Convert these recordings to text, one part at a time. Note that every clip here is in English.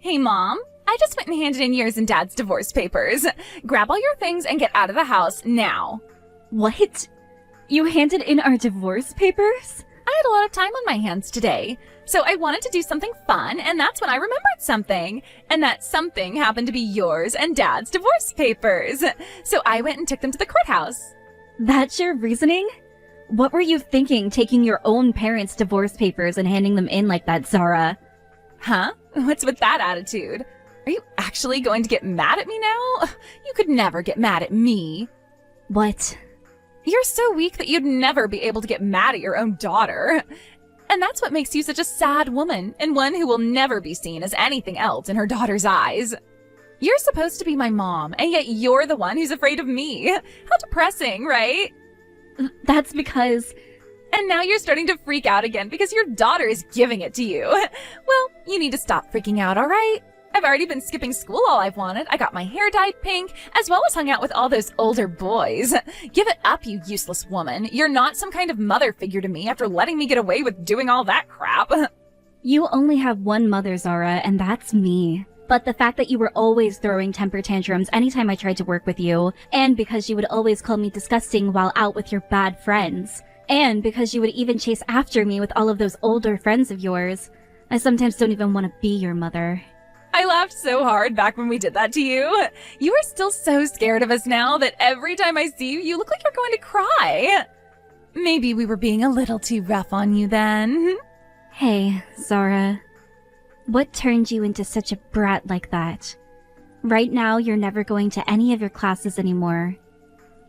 Hey, Mom. I just went and handed in yours and Dad's divorce papers. Grab all your things and get out of the house now. What? You handed in our divorce papers? I had a lot of time on my hands today, so I wanted to do something fun, and that's when I remembered something. And that something happened to be yours and Dad's divorce papers. So I went and took them to the courthouse. That's your reasoning? What were you thinking, taking your own parents' divorce papers and handing them in like that, Zara? Huh? What's with that attitude? Are you actually going to get mad at me now? You could never get mad at me. What? You're so weak that you'd never be able to get mad at your own daughter. And that's what makes you such a sad woman, and one who will never be seen as anything else in her daughter's eyes. You're supposed to be my mom, and yet you're the one who's afraid of me. How depressing, right? That's because... And now you're starting to freak out again because your daughter is giving it to you. Well, you need to stop freaking out, all right? I've already been skipping school all I've wanted. I got my hair dyed pink, as well as hung out with all those older boys. Give it up, you useless woman. You're not some kind of mother figure to me after letting me get away with doing all that crap. You only have one mother, Zara, and that's me. But the fact that you were always throwing temper tantrums anytime I tried to work with you, and because you would always call me disgusting while out with your bad friends, and because you would even chase after me with all of those older friends of yours, I sometimes don't even want to be your mother. I laughed so hard back when we did that to you. You are still so scared of us now that every time I see you, you look like you're going to cry. Maybe we were being a little too rough on you then. Hey, Zara. What turned you into such a brat like that? Right now, you're never going to any of your classes anymore.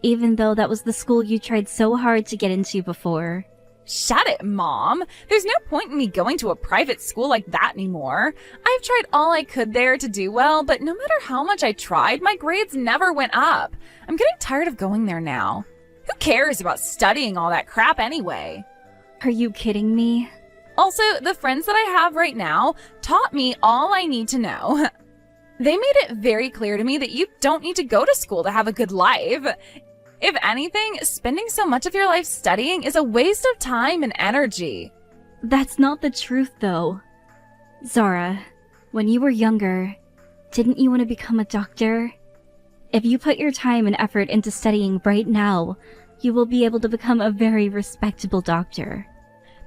Even though that was the school you tried so hard to get into before. Shut it, Mom. There's no point in me going to a private school like that anymore. I've tried all I could there to do well, but no matter how much I tried, my grades never went up. I'm getting tired of going there now. Who cares about studying all that crap anyway? Are you kidding me? Also, the friends that I have right now taught me all I need to know. They made it very clear to me that you don't need to go to school to have a good life. If anything, spending so much of your life studying is a waste of time and energy. That's not the truth, though. Zara, when you were younger, didn't you want to become a doctor? If you put your time and effort into studying right now, you will be able to become a very respectable doctor.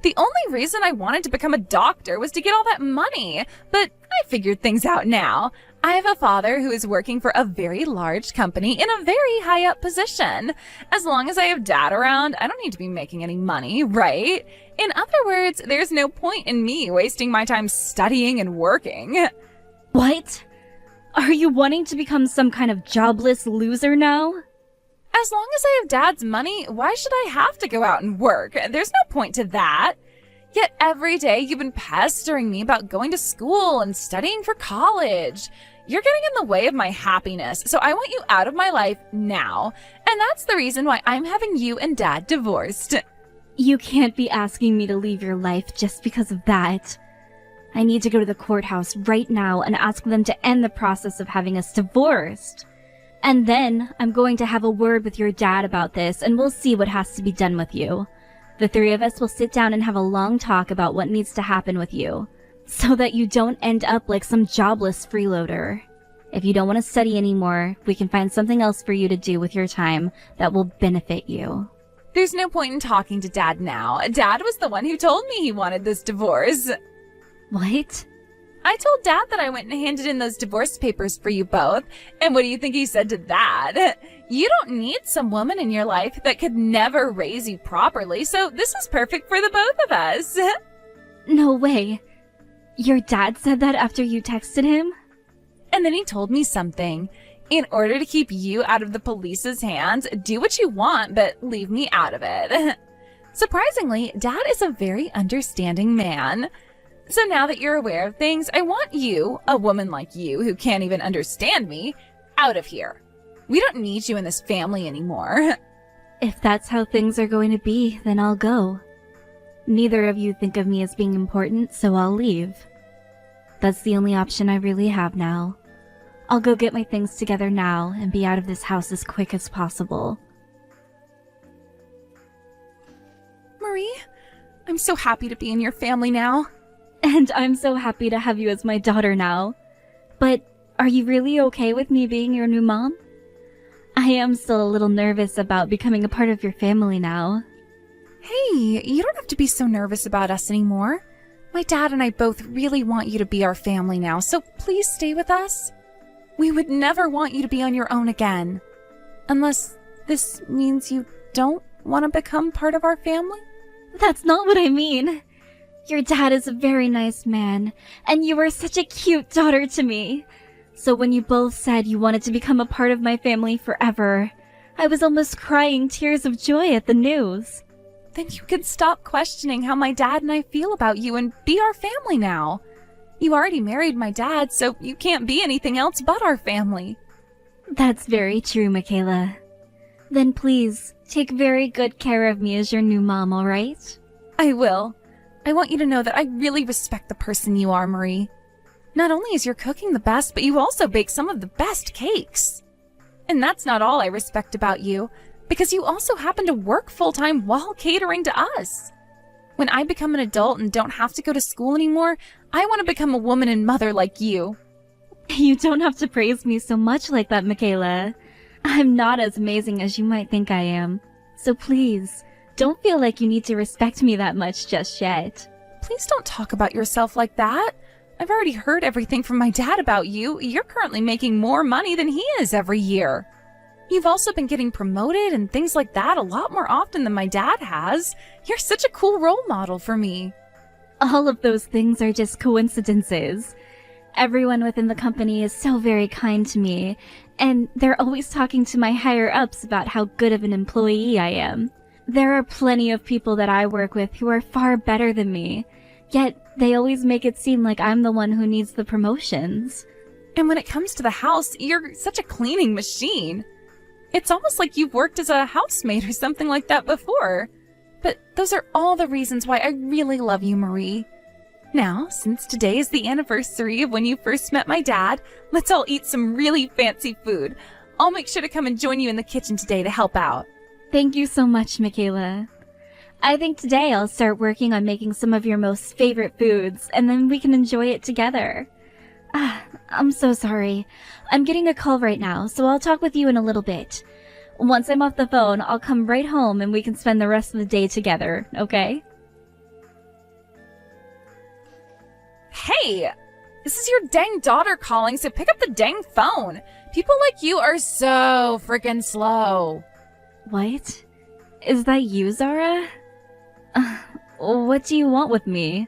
The only reason I wanted to become a doctor was to get all that money, but I figured things out now. I have a father who is working for a very large company in a very high up position. As long as I have Dad around, I don't need to be making any money, right? In other words, there's no point in me wasting my time studying and working. What? Are you wanting to become some kind of jobless loser now? As long as I have Dad's money, why should I have to go out and work? There's no point to that. Yet every day you've been pestering me about going to school and studying for college. You're getting in the way of my happiness, so I want you out of my life now. And that's the reason why I'm having you and Dad divorced. You can't be asking me to leave your life just because of that. I need to go to the courthouse right now and ask them to end the process of having us divorced. And then I'm going to have a word with your dad about this, and we'll see what has to be done with you. The three of us will sit down and have a long talk about what needs to happen with you, so that you don't end up like some jobless freeloader. If you don't want to study anymore, we can find something else for you to do with your time that will benefit you. There's no point in talking to Dad now. Dad was the one who told me he wanted this divorce. What? I told Dad that I went and handed in those divorce papers for you both, and what do you think he said to that? You don't need some woman in your life that could never raise you properly, so this is perfect for the both of us. No way. Your dad said that after you texted him? And then he told me something. In order to keep you out of the police's hands, do what you want, but leave me out of it. Surprisingly, Dad is a very understanding man. So now that you're aware of things, I want you, a woman like you who can't even understand me, out of here. We don't need you in this family anymore. If that's how things are going to be, then I'll go. Neither of you think of me as being important, so I'll leave. That's the only option I really have now. I'll go get my things together now and be out of this house as quick as possible. Marie, I'm so happy to be in your family now. And I'm so happy to have you as my daughter now. But are you really okay with me being your new mom? I am still a little nervous about becoming a part of your family now. Hey, you don't have to be so nervous about us anymore. My dad and I both really want you to be our family now, so please stay with us. We would never want you to be on your own again. Unless this means you don't want to become part of our family? That's not what I mean. Your dad is a very nice man, and you were such a cute daughter to me. So when you both said you wanted to become a part of my family forever, I was almost crying tears of joy at the news. Then you can stop questioning how my dad and I feel about you and be our family now. You already married my dad, so you can't be anything else but our family. That's very true, Michaela. Then please, take very good care of me as your new mom, alright? I will. I want you to know that I really respect the person you are, Marie. Not only is your cooking the best, but you also bake some of the best cakes. And that's not all I respect about you, because you also happen to work full-time while catering to us. When I become an adult and don't have to go to school anymore, I want to become a woman and mother like you. You don't have to praise me so much like that, Michaela. I'm not as amazing as you might think I am. So please, don't feel like you need to respect me that much just yet. Please don't talk about yourself like that. I've already heard everything from my dad about you. You're currently making more money than he is every year. You've also been getting promoted and things like that a lot more often than my dad has. You're such a cool role model for me. All of those things are just coincidences. Everyone within the company is so very kind to me, and they're always talking to my higher-ups about how good of an employee I am. There are plenty of people that I work with who are far better than me, yet they always make it seem like I'm the one who needs the promotions. And when it comes to the house, you're such a cleaning machine. It's almost like you've worked as a housemaid or something like that before. But those are all the reasons why I really love you, Marie. Now, since today is the anniversary of when you first met my dad, let's all eat some really fancy food. I'll make sure to come and join you in the kitchen today to help out. Thank you so much, Michaela. I think today I'll start working on making some of your most favorite foods, and then we can enjoy it together. I'm so sorry. I'm getting a call right now, so I'll talk with you in a little bit. Once I'm off the phone, I'll come right home and we can spend the rest of the day together, okay? Hey! This is your dang daughter calling, so pick up the dang phone. People like you are so freaking slow. What? Is that you, Zara? What do you want with me?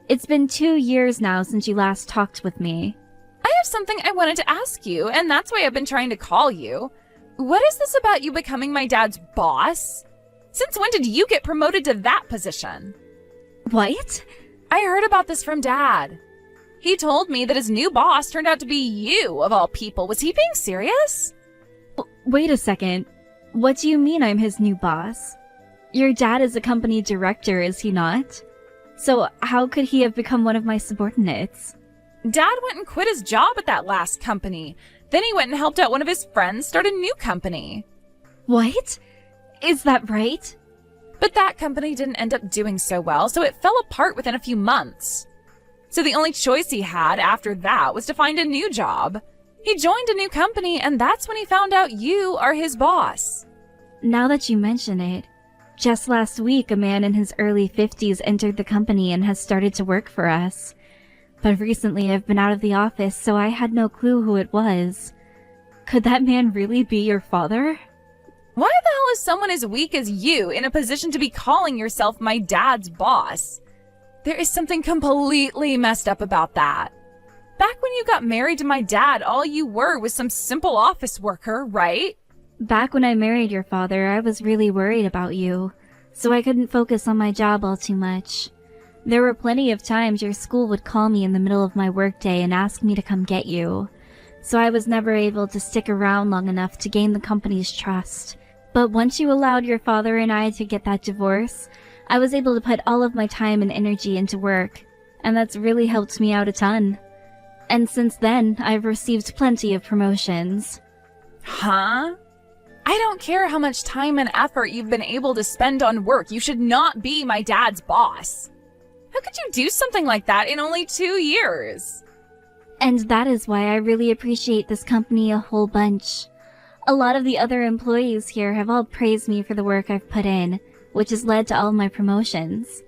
It's been 2 years now since you last talked with me. I have something I wanted to ask you, and that's why I've been trying to call you. What is this about you becoming my dad's boss? Since when did you get promoted to that position? What? I heard about this from Dad. He told me that his new boss turned out to be you, of all people. Was he being serious? Wait a second. What do you mean I'm his new boss? Your dad is a company director, is he not? So how could he have become one of my subordinates? Dad went and quit his job at that last company. Then he went and helped out one of his friends start a new company. What? Is that right? But that company didn't end up doing so well, so it fell apart within a few months. So the only choice he had after that was to find a new job. He joined a new company, and that's when he found out you are his boss. Now that you mention it, just last week a man in his early 50s entered the company and has started to work for us. But recently I've been out of the office, so I had no clue who it was. Could that man really be your father? Why the hell is someone as weak as you in a position to be calling yourself my dad's boss? There is something completely messed up about that. Back when you got married to my dad, all you were was some simple office worker, right? Back when I married your father, I was really worried about you, so I couldn't focus on my job all too much. There were plenty of times your school would call me in the middle of my workday and ask me to come get you, so I was never able to stick around long enough to gain the company's trust. But once you allowed your father and I to get that divorce, I was able to put all of my time and energy into work, and that's really helped me out a ton. And since then, I've received plenty of promotions. Huh? I don't care how much time and effort you've been able to spend on work. You should not be my dad's boss. How could you do something like that in only 2 years? And that is why I really appreciate this company a whole bunch. A lot of the other employees here have all praised me for the work I've put in, which has led to all my promotions.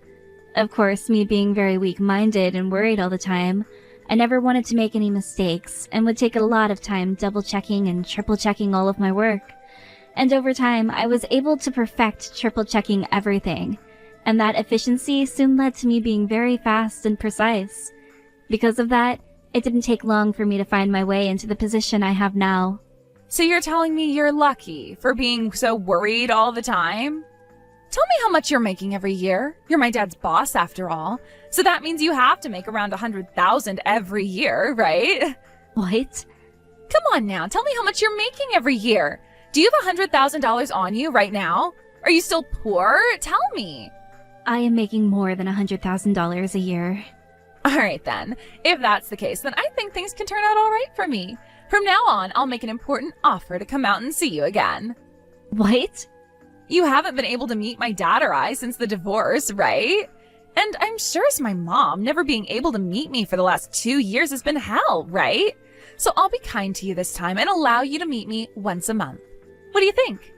Of course, me being very weak-minded and worried all the time, I never wanted to make any mistakes and would take a lot of time double-checking and triple-checking all of my work. And over time, I was able to perfect triple-checking everything, and that efficiency soon led to me being very fast and precise. Because of that, it didn't take long for me to find my way into the position I have now. So you're telling me you're lucky for being so worried all the time? Tell me how much you're making every year. You're my dad's boss after all. So that means you have to make around $100,000 every year, right? What? Come on now, tell me how much you're making every year. Do you have $100,000 on you right now? Are you still poor? Tell me. I am making more than $100,000 a year. All right then. If that's the case, then I think things can turn out all right for me. From now on, I'll make an important offer to come out and see you again. What? You haven't been able to meet my dad or I since the divorce, right? And I'm sure as my mom, never being able to meet me for the last 2 years has been hell, right? So I'll be kind to you this time and allow you to meet me once a month. What do you think?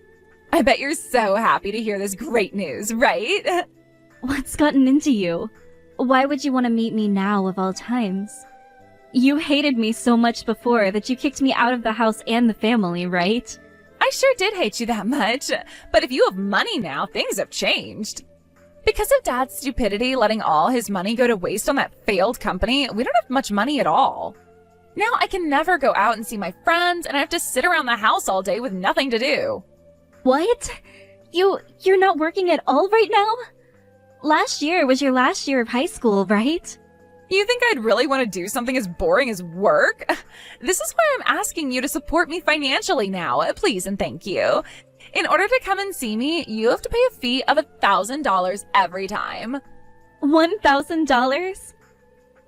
I bet you're so happy to hear this great news, right? What's gotten into you? Why would you want to meet me now of all times? You hated me so much before that you kicked me out of the house and the family, right? I sure did hate you that much, but if you have money now, things have changed. Because of Dad's stupidity letting all his money go to waste on that failed company, we don't have much money at all. Now I can never go out and see my friends, and I have to sit around the house all day with nothing to do. What? You're not working at all right now? Last year was your last year of high school, right? You think I'd really want to do something as boring as work? This is why I'm asking you to support me financially now, please and thank you. In order to come and see me, you have to pay a fee of $1,000 every time. $1,000?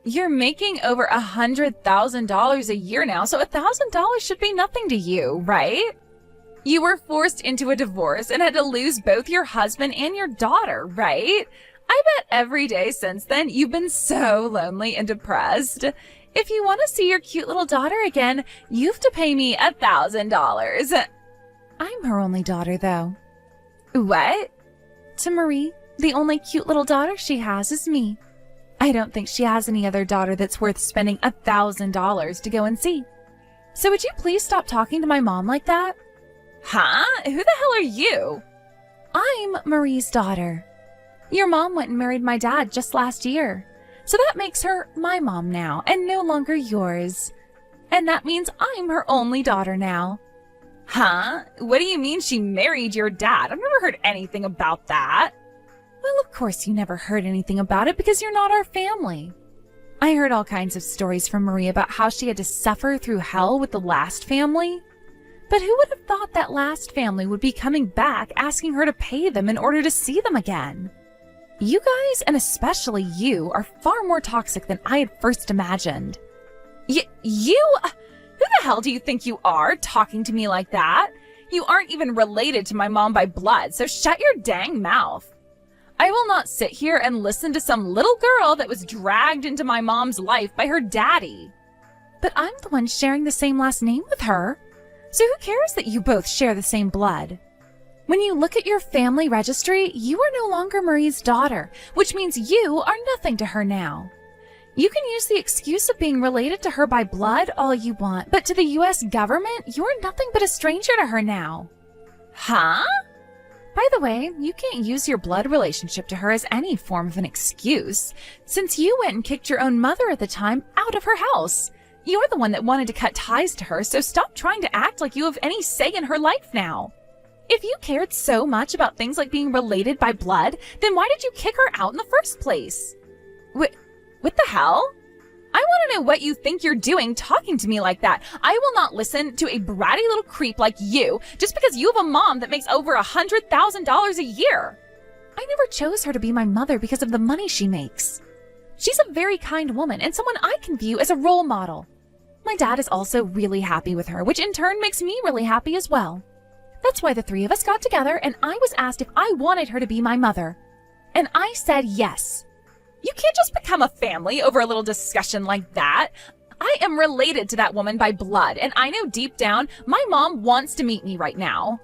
You're making over $100,000 a year now, so $1,000 should be nothing to you, right? You were forced into a divorce and had to lose both your husband and your daughter, right? I bet every day since then you've been so lonely and depressed. If you want to see your cute little daughter again, you have to pay me $1,000. I'm her only daughter, though. What? To Marie, the only cute little daughter she has is me. I don't think she has any other daughter that's worth spending $1,000 to go and see. So would you please stop talking to my mom like that? Huh? Who the hell are you? I'm Marie's daughter. Your mom went and married my dad just last year. So that makes her my mom now and no longer yours. And that means I'm her only daughter now. Huh? What do you mean she married your dad? I've never heard anything about that. Well, of course you never heard anything about it because you're not our family. I heard all kinds of stories from Marie about how she had to suffer through hell with the last family. But who would have thought that last family would be coming back asking her to pay them in order to see them again? You guys, and especially you, are far more toxic than I had first imagined. You? Who the hell do you think you are, talking to me like that? You aren't even related to my mom by blood, so shut your dang mouth. I will not sit here and listen to some little girl that was dragged into my mom's life by her daddy. But I'm the one sharing the same last name with her. So who cares that you both share the same blood? When you look at your family registry, you are no longer Marie's daughter, which means you are nothing to her now. You can use the excuse of being related to her by blood all you want, but to the US government, you're nothing but a stranger to her now. Huh? By the way, you can't use your blood relationship to her as any form of an excuse, since you went and kicked your own mother at the time out of her house. You're the one that wanted to cut ties to her, so stop trying to act like you have any say in her life now. If you cared so much about things like being related by blood, then why did you kick her out in the first place? What the hell? I want to know what you think you're doing talking to me like that. I will not listen to a bratty little creep like you just because you have a mom that makes over $100,000 a year. I never chose her to be my mother because of the money she makes. She's a very kind woman and someone I can view as a role model. My dad is also really happy with her, which in turn makes me really happy as well. That's why the three of us got together and I was asked if I wanted her to be my mother. And I said yes. You can't just become a family over a little discussion like that. I I am related to that woman by blood, and I know deep down my mom wants to meet me right now.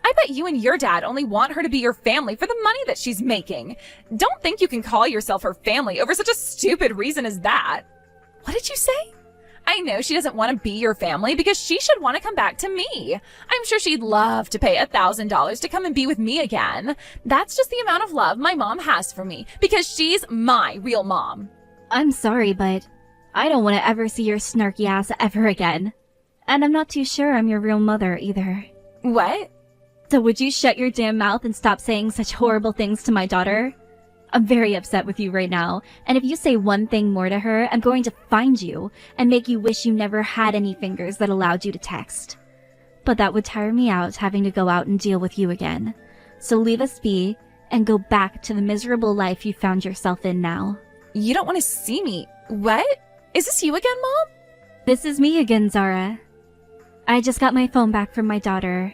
I bet you and your dad only want her to be your family for the money that she's making. Don't think you can call yourself her family over such a stupid reason as that. What did you say? I know she doesn't want to be your family because she should want to come back to me. I'm sure she'd love to pay $1,000 to come and be with me again. That's just the amount of love my mom has for me because she's my real mom. I'm sorry, but I don't want to ever see your snarky ass ever again. And I'm not too sure I'm your real mother either. What? So would you shut your damn mouth and stop saying such horrible things to my daughter? I'm very upset with you right now, and if you say one thing more to her, I'm going to find you and make you wish you never had any fingers that allowed you to text. But that would tire me out having to go out and deal with you again. So leave us be and go back to the miserable life you found yourself in now. You don't want to see me. What? Is this you again, Mom? This is me again, Zara. I just got my phone back from my daughter.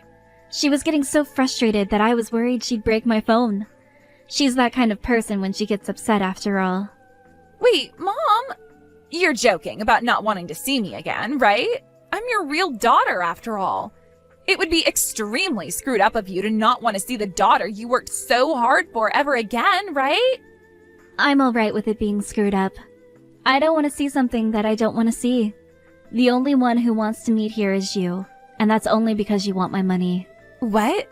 She was getting so frustrated that I was worried she'd break my phone. She's that kind of person when she gets upset after all. Wait, Mom? You're joking about not wanting to see me again, right? I'm your real daughter after all. It would be extremely screwed up of you to not want to see the daughter you worked so hard for ever again, right? I'm alright with it being screwed up. I don't want to see something that I don't want to see. The only one who wants to meet here is you, and that's only because you want my money. What?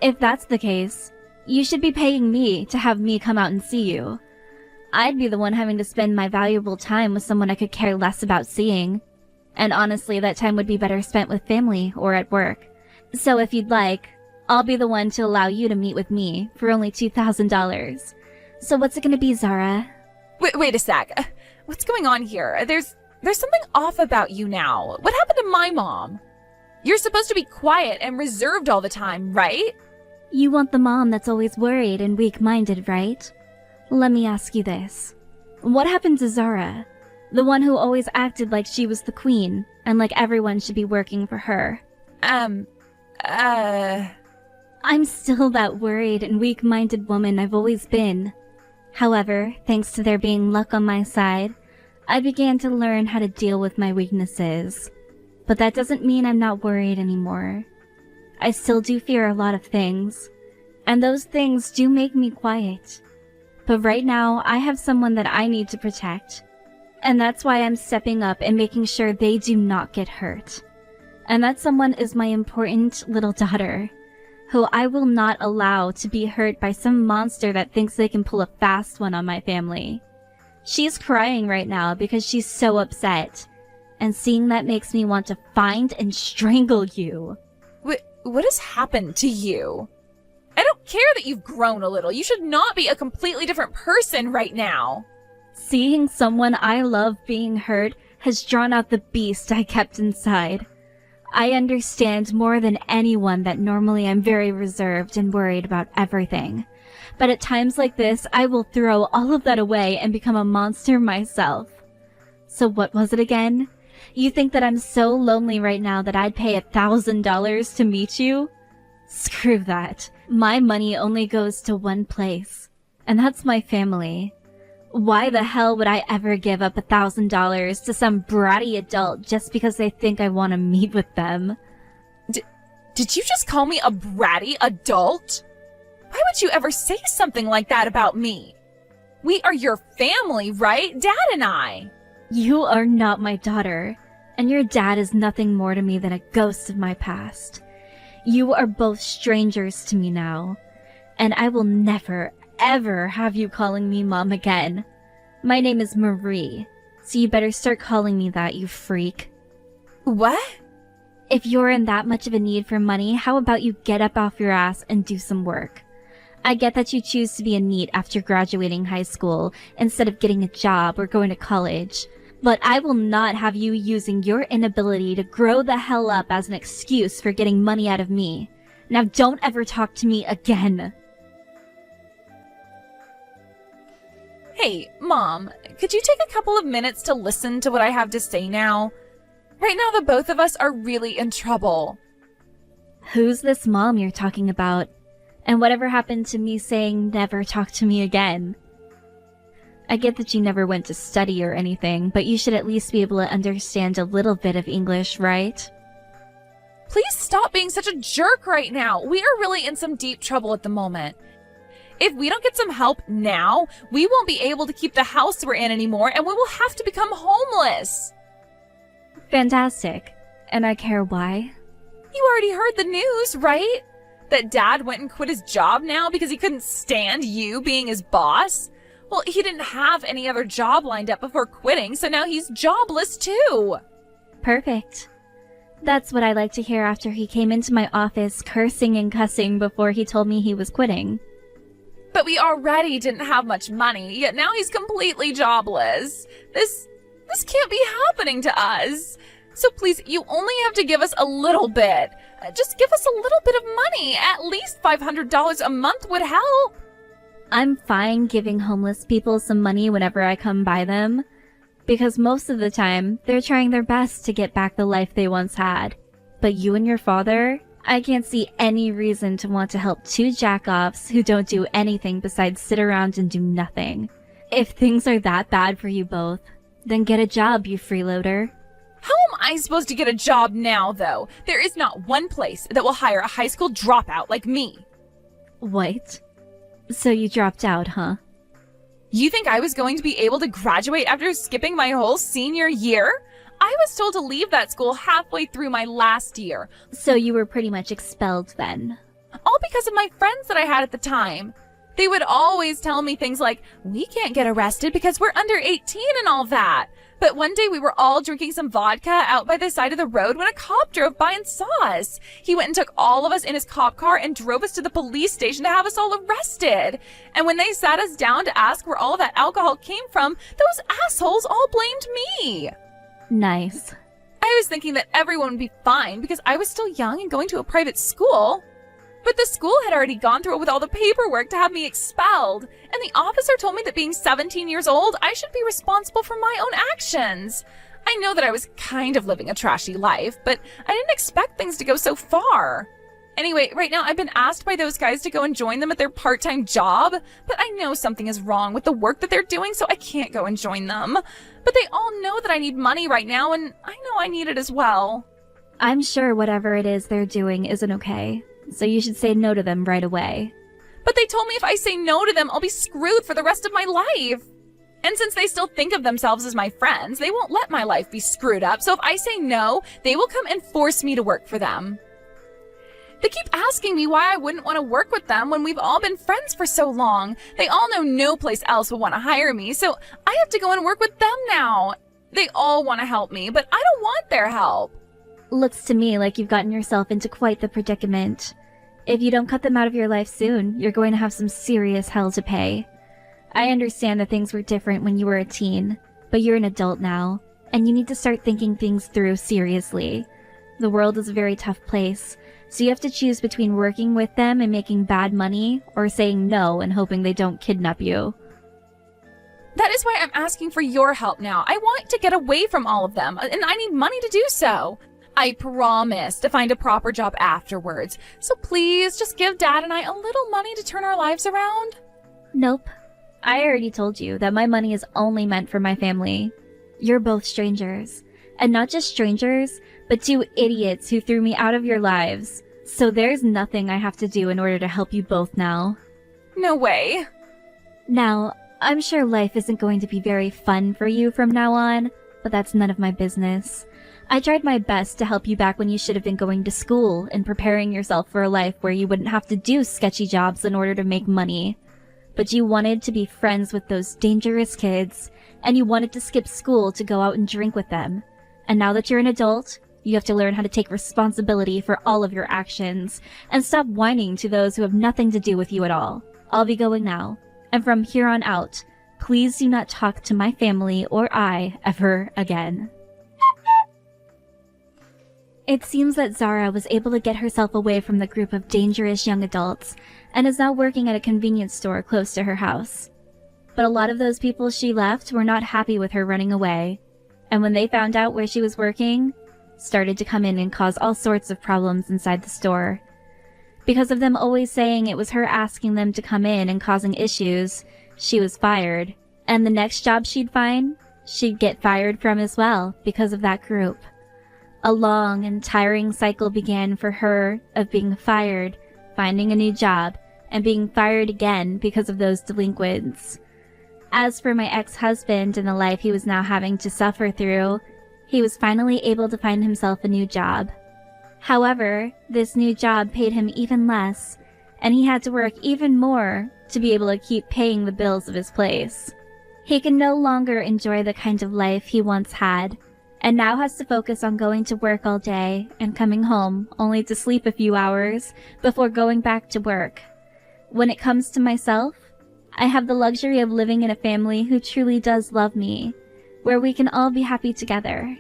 If that's the case, you should be paying me to have me come out and see you. I'd be the one having to spend my valuable time with someone I could care less about seeing. And honestly, that time would be better spent with family or at work. So if you'd like, I'll be the one to allow you to meet with me for only $2,000. So what's it gonna be, Zara? Wait a sec. What's going on here? There's something off about you now. What happened to my mom? You're supposed to be quiet and reserved all the time, right? You want the mom that's always worried and weak-minded, right? Let me ask you this. What happened to Zara? The one who always acted like she was the queen and like everyone should be working for her. I'm still that worried and weak-minded woman I've always been. However, thanks to there being luck on my side, I began to learn how to deal with my weaknesses. But that doesn't mean I'm not worried anymore. I still do fear a lot of things, and those things do make me quiet. But right now, I have someone that I need to protect, and that's why I'm stepping up and making sure they do not get hurt. And that someone is my important little daughter, who I will not allow to be hurt by some monster that thinks they can pull a fast one on my family. She's crying right now because she's so upset, and seeing that makes me want to find and strangle you. What has happened to you? I don't care that you've grown a little. You should not be a completely different person right now. Seeing someone I love being hurt has drawn out the beast I kept inside. I understand more than anyone that normally I'm very reserved and worried about everything. But at times like this, I will throw all of that away and become a monster myself. So what was it again? You think that I'm so lonely right now that I'd pay $1,000 to meet you? Screw that. My money only goes to one place, and that's my family. Why the hell would I ever give up $1,000 to some bratty adult just because they think I want to meet with them? Did you just call me a bratty adult? Why would you ever say something like that about me? We are your family, right? Dad and I. You are not my daughter, and your dad is nothing more to me than a ghost of my past. You are both strangers to me now, and I will never, ever have you calling me Mom again. My name is Marie, so you better start calling me that, you freak. What? If you're in that much of a need for money, how about you get up off your ass and do some work? I get that you choose to be a NEET after graduating high school instead of getting a job or going to college, but I will not have you using your inability to grow the hell up as an excuse for getting money out of me. Now don't ever talk to me again. Hey, Mom, could you take a couple of minutes to listen to what I have to say now? Right now, the both of us are really in trouble. Who's this mom you're talking about? And whatever happened to me saying never talk to me again? I get that you never went to study or anything, but you should at least be able to understand a little bit of English, right? Please stop being such a jerk right now. We are really in some deep trouble at the moment. If we don't get some help now, we won't be able to keep the house we're in anymore, and we will have to become homeless. Fantastic. And I care why. You already heard the news, right? That Dad went and quit his job now because he couldn't stand you being his boss? Well, he didn't have any other job lined up before quitting, so now he's jobless too. Perfect. That's what I like to hear after he came into my office cursing and cussing before he told me he was quitting. But we already didn't have much money, yet now he's completely jobless. This can't be happening to us. So please, you only have to give us a little bit. Just give us a little bit of money. At least $500 a month would help. I'm fine giving homeless people some money whenever I come by them, because most of the time, they're trying their best to get back the life they once had. But you and your father, I can't see any reason to want to help two jack-offs who don't do anything besides sit around and do nothing. If things are that bad for you both, then get a job, you freeloader. How am I supposed to get a job now, though? There is not one place that will hire a high school dropout like me. What? So you dropped out, huh? You think I was going to be able to graduate after skipping my whole senior year? I was told to leave that school halfway through my last year. So you were pretty much expelled then? All because of my friends that I had at the time. They would always tell me things like, we can't get arrested because we're under 18 and all that. But one day we were all drinking some vodka out by the side of the road when a cop drove by and saw us. He went and took all of us in his cop car and drove us to the police station to have us all arrested. And when they sat us down to ask where all that alcohol came from, those assholes all blamed me. Nice. I was thinking that everyone would be fine because I was still young and going to a private school. But the school had already gone through it with all the paperwork to have me expelled. And the officer told me that being 17 years old, I should be responsible for my own actions. I know that I was kind of living a trashy life, but I didn't expect things to go so far. Anyway, right now I've been asked by those guys to go and join them at their part-time job, but I know something is wrong with the work that they're doing, so I can't go and join them. But they all know that I need money right now, and I know I need it as well. I'm sure whatever it is they're doing isn't okay, so you should say no to them right away. But they told me if I say no to them, I'll be screwed for the rest of my life. And since they still think of themselves as my friends, they won't let my life be screwed up, so if I say no, they will come and force me to work for them. They keep asking me why I wouldn't want to work with them when we've all been friends for so long. They all know no place else will want to hire me, so I have to go and work with them now. They all want to help me, but I don't want their help. Looks to me like you've gotten yourself into quite the predicament. If you don't cut them out of your life soon, you're going to have some serious hell to pay. I understand that things were different when you were a teen, but you're an adult now, and you need to start thinking things through seriously. The world is a very tough place, so you have to choose between working with them and making bad money, or saying no and hoping they don't kidnap you. That is why I'm asking for your help now. I want to get away from all of them, and I need money to do so. I promise to find a proper job afterwards, so please just give Dad and I a little money to turn our lives around. Nope. I already told you that my money is only meant for my family. You're both strangers. And not just strangers, but two idiots who threw me out of your lives. So there's nothing I have to do in order to help you both now. No way. Now, I'm sure life isn't going to be very fun for you from now on, but that's none of my business. I tried my best to help you back when you should have been going to school and preparing yourself for a life where you wouldn't have to do sketchy jobs in order to make money. But you wanted to be friends with those dangerous kids, and you wanted to skip school to go out and drink with them. And now that you're an adult, you have to learn how to take responsibility for all of your actions, and stop whining to those who have nothing to do with you at all. I'll be going now, and from here on out, please do not talk to my family or I ever again. It seems that Zara was able to get herself away from the group of dangerous young adults, and is now working at a convenience store close to her house. But a lot of those people she left were not happy with her running away, and when they found out where she was working, started to come in and cause all sorts of problems inside the store. Because of them always saying it was her asking them to come in and causing issues, she was fired, And the next job she'd find, she'd get fired from as well because of that group. A long and tiring cycle began for her of being fired, finding a new job, and being fired again because of those delinquents. As for my ex-husband and the life he was now having to suffer through, he was finally able to find himself a new job. However, this new job paid him even less, and he had to work even more to be able to keep paying the bills of his place. He can no longer enjoy the kind of life he once had, and now has to focus on going to work all day and coming home only to sleep a few hours before going back to work. When it comes to myself, I have the luxury of living in a family who truly does love me, where we can all be happy together.